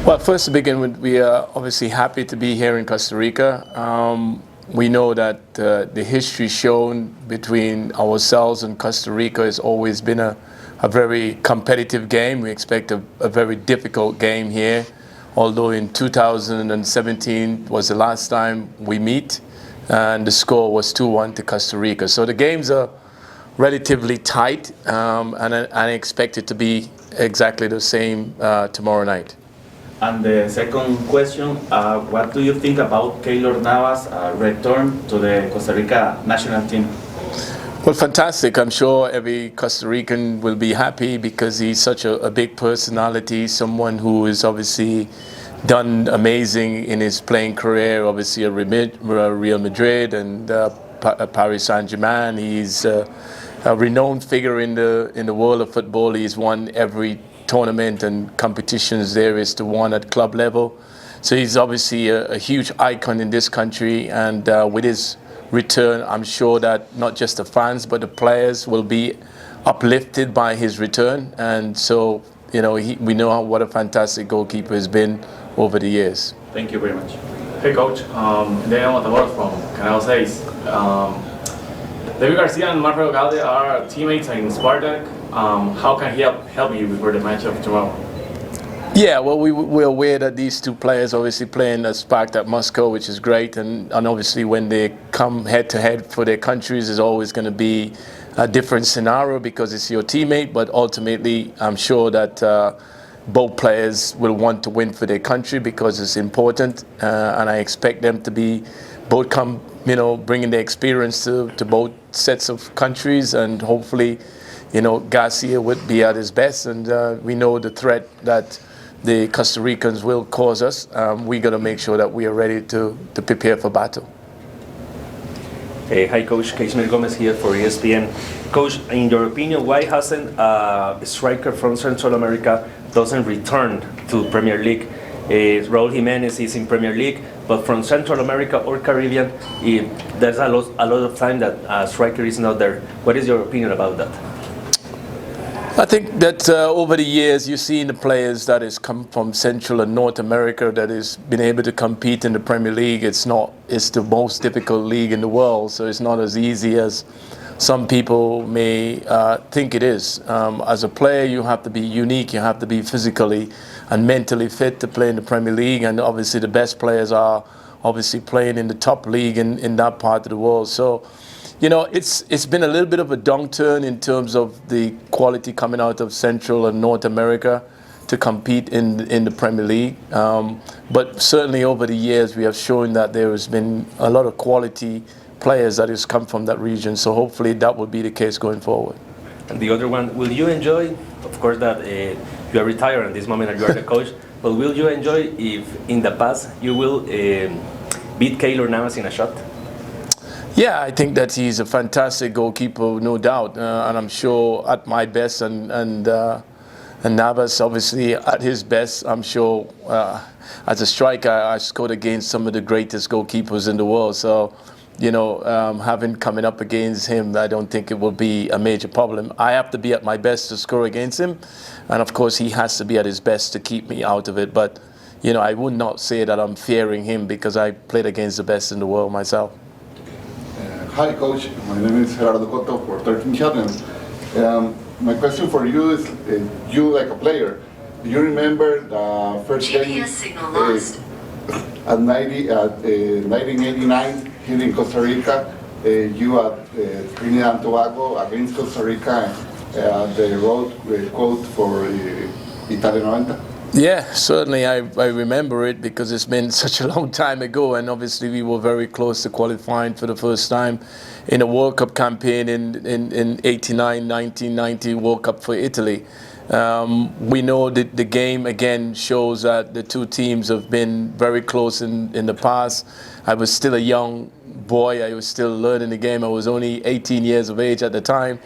Well, first to begin with, we are obviously happy to be here in Costa Rica. We know that the history shown between ourselves and Costa Rica has always been a very competitive game. We expect a very difficult game here, although in 2017 was the last time we meet, and the score was 2-1 to Costa Rica. So the games are relatively tight, and I expect it to be exactly the same tomorrow night. And the second question, what do you think about Keylor Navas' return to the Costa Rica national team? Well, fantastic. I'm sure every Costa Rican will be happy because he's such a big personality, someone who has obviously done amazing in his playing career, obviously at Real Madrid and Paris Saint-Germain. He's a renowned figure in the world of football. He's won every tournament and competitions there is to won at club level. So he's obviously a huge icon in this country, and with his return, I'm sure that not just the fans but the players will be uplifted by his return. And so, you know, we know what a fantastic goalkeeper has been over the years. Thank you very much. Hey coach, Daniel Matamoros from Canal 6. David Garcia and Manfredo Galde are teammates in Spartak. How can he help you before the match of tomorrow? Yeah, well, we're aware that these two players obviously playing at Spartak Moscow, which is great, and obviously when they come head-to-head for their countries, is always going to be a different scenario because it's your teammate, but ultimately I'm sure that both players will want to win for their country because it's important, and I expect them to be both bringing their experience to both sets of countries, and hopefully, Garcia would be at his best, and we know the threat that the Costa Ricans will cause us. We got to make sure that we are ready to prepare for battle. Hey, hi Coach, Keylor Gomez here for ESPN. Coach, in your opinion, why hasn't a striker from Central America doesn't return to Premier League? Raul Jimenez is in Premier League, but from Central America or Caribbean, there's a lot of time that a striker is not there. What is your opinion about that? I think that over the years you've seen the players that has come from Central and North America that has been able to compete in the Premier League. It's the most difficult league in the world, so it's not as easy as some people may think it is. As a player, you have to be unique, you have to be physically and mentally fit to play in the Premier League, and obviously the best players are obviously playing in the top league in that part of the world. So, it's been a little bit of a downturn in terms of the quality coming out of Central and North America to compete in the Premier League. But certainly over the years we have shown that there has been a lot of quality players that has come from that region. So hopefully that will be the case going forward. And the other one, will you enjoy, of course that you are retired at this moment and you are the coach, but will you enjoy if in the past you will beat Keylor Navas in a shot? Yeah, I think that he's a fantastic goalkeeper, no doubt, and I'm sure at my best, and Navas obviously at his best. I'm sure as a striker, I scored against some of the greatest goalkeepers in the world. So, having coming up against him, I don't think it will be a major problem. I have to be at my best to score against him, and of course he has to be at his best to keep me out of it. But I would not say that I'm fearing him because I played against the best in the world myself. Hi Coach, my name is Gerardo Cotto for 13 Channels. My question for you is, you like a player, do you remember the first game at 1989 here in Costa Rica, you at Trinidad Tobago against Costa Rica, the road quote for Italia 90? Yeah, certainly I remember it because it's been such a long time ago, and obviously we were very close to qualifying for the first time in a World Cup campaign in 89, 1990 World Cup for Italy. We know that the game again shows that the two teams have been very close in the past. I was still a young boy, I was still learning the game. I was only 18 years of age at the time,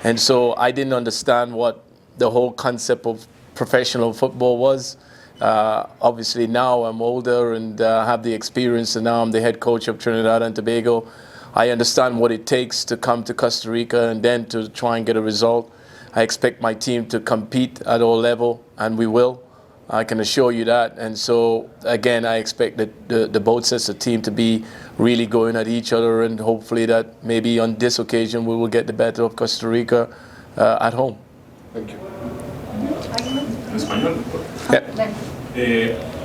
and so I didn't understand what the whole concept of professional football was. Obviously now I'm older and have the experience, and now I'm the head coach of Trinidad and Tobago. I understand what it takes to come to Costa Rica and then to try and get a result. I expect my team to compete at all level, and we will. I can assure you that. And so, again, I expect the both sets of team to be really going at each other, and hopefully that maybe on this occasion we will get the better of Costa Rica at home. Thank you. En español.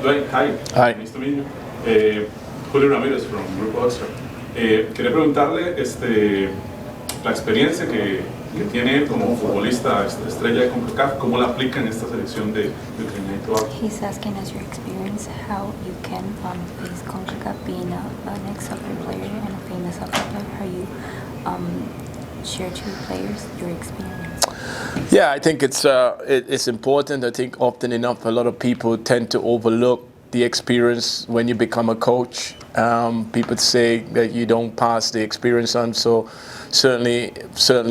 Dwight, hi. Hi. Nice to meet you. Julio Ramirez from Grupo Extra. Quería preguntarle la experiencia que tiene él como futbolista estrella de Concacaf, ¿cómo la aplica en esta selección de Trinidad y Tobago? He's asking us your experience, how you can face Concacaf being an ex-soccer player and a famous soccer player, how you share to players your experience. Yeah, I think it's important. I think often enough a lot of people tend to overlook the experience when you become a coach. People say that you don't pass the experience on, so certainly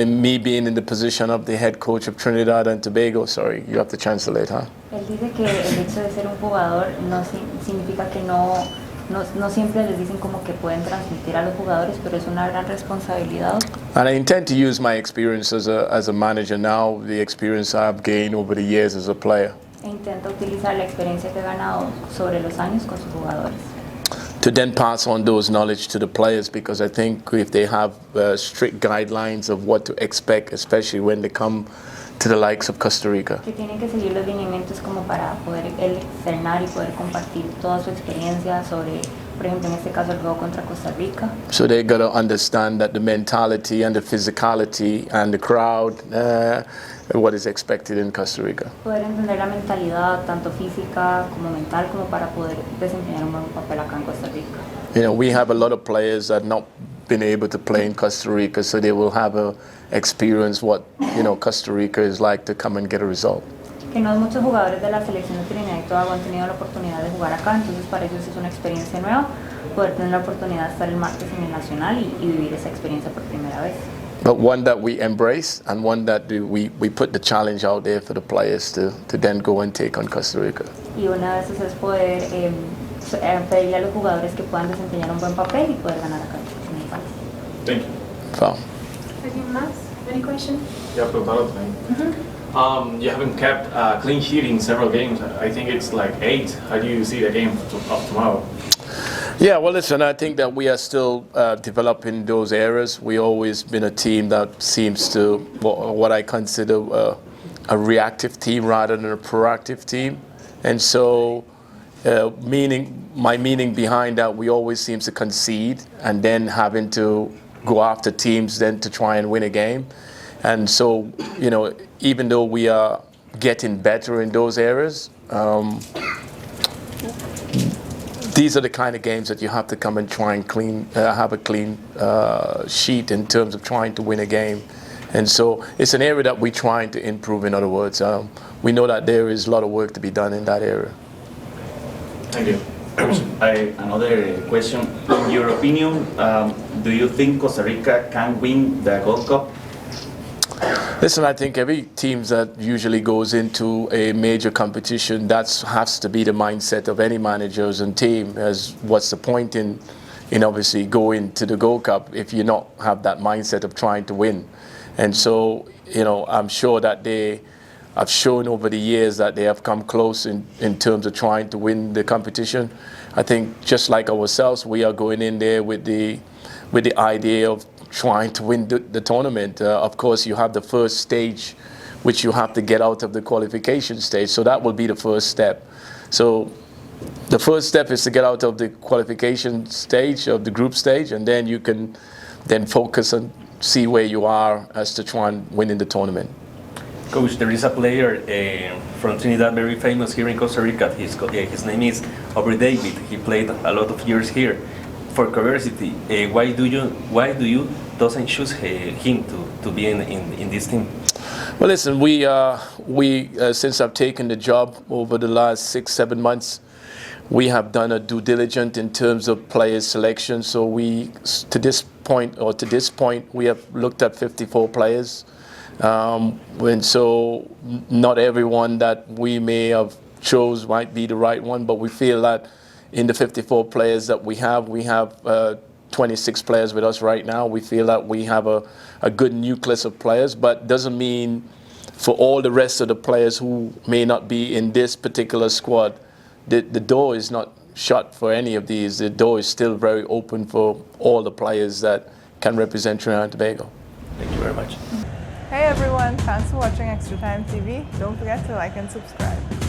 me being in the position of the head coach of Trinidad and Tobago, sorry, you have to translate, huh? Él dice que el hecho de ser un jugador no significa que no siempre les dicen como que pueden transmitir a los jugadores, pero es una gran responsabilidad. And I intend to use my experience as a manager now, the experience I've gained over the years as a player. E intenta utilizar la experiencia que ha ganado sobre los años con sus jugadores. To then pass on those knowledge to the players, because I think if they have strict guidelines of what to expect, especially when they come to the likes of Costa Rica. Que tienen que seguir los lineamientos como para poder externar y poder compartir toda su experiencia sobre, por ejemplo, en este caso el juego contra Costa Rica. So they got to understand that the mentality and the physicality and the crowd, what is expected in Costa Rica. Poder entender la mentalidad, tanto física como mental, como para poder desempeñar un buen papel acá en Costa Rica. You know, we have a lot of players that not been able to play in Costa Rica, so they will have a experience what, you know, Costa Rica is like to come and get a result. Que no muchos jugadores de la selección de Trinidad y Tobago han tenido la oportunidad de jugar acá, entonces para ellos es una experiencia nueva poder tener la oportunidad de estar el martes en el Nacional y vivir esa experiencia por primera vez. But one that we embrace and one that we put the challenge out there for the players to then go and take on Costa Rica. Y una de esas es poder pedirle a los jugadores que puedan desempeñar un buen papel y poder ganar acá en el país. Thank you. So. ¿Alguien más? Any question? Yeah, preguntado también. You haven't kept clean sheet in several games. I think it's like 8. How do you see the game of tomorrow? Yeah, well, listen, I think that we are still developing those areas. We always been a team that seems to, what I consider a reactive team rather than a proactive team. And so, my meaning behind that, we always seem to concede and then having to go after teams then to try and win a game. And so, you know, even though we are getting better in those areas, these are the kind of games that you have to come and try and have a clean sheet in terms of trying to win a game. And so it's an area that we're trying to improve, in other words. We know that there is a lot of work to be done in that area. Thank you. Another question. In your opinion, do you think Costa Rica can win the Gold Cup? Listen, I think every team that usually goes into a major competition, that has to be the mindset of any managers and team. As what's the point in obviously going to the Gold Cup if you not have that mindset of trying to win? And so, you know, I'm sure that they have shown over the years that they have come close in terms of trying to win the competition. I think just like ourselves, we are going in there with the idea of trying to win the tournament. Of course, you have the first stage, which you have to get out of the qualification stage. So that will be the first step. So the first step is to get out of the qualification stage, of the group stage, and then you can then focus and see where you are as to try and win in the tournament. Coach, there is a player from Trinidad, very famous here in Costa Rica. His name is Aubrey David. He played a lot of years here. For curiosity, why do you doesn't choose him to be in this team? Well, listen, we since I've taken the job over the last 6-7 months, we have done a due diligence in terms of players selection. So to this point, we have looked at 54 players. And so not everyone that we may have chose might be the right one, but we feel that in the 54 players that we have 26 players with us right now. We feel that we have a good nucleus of players, but doesn't mean for all the rest of the players who may not be in this particular squad, the door is not shut for any of these. The door is still very open for all the players that can represent Trinidad and Tobago. Thank you very much. Hey everyone, thanks for watching Extra Time TV. Don't forget to like and subscribe.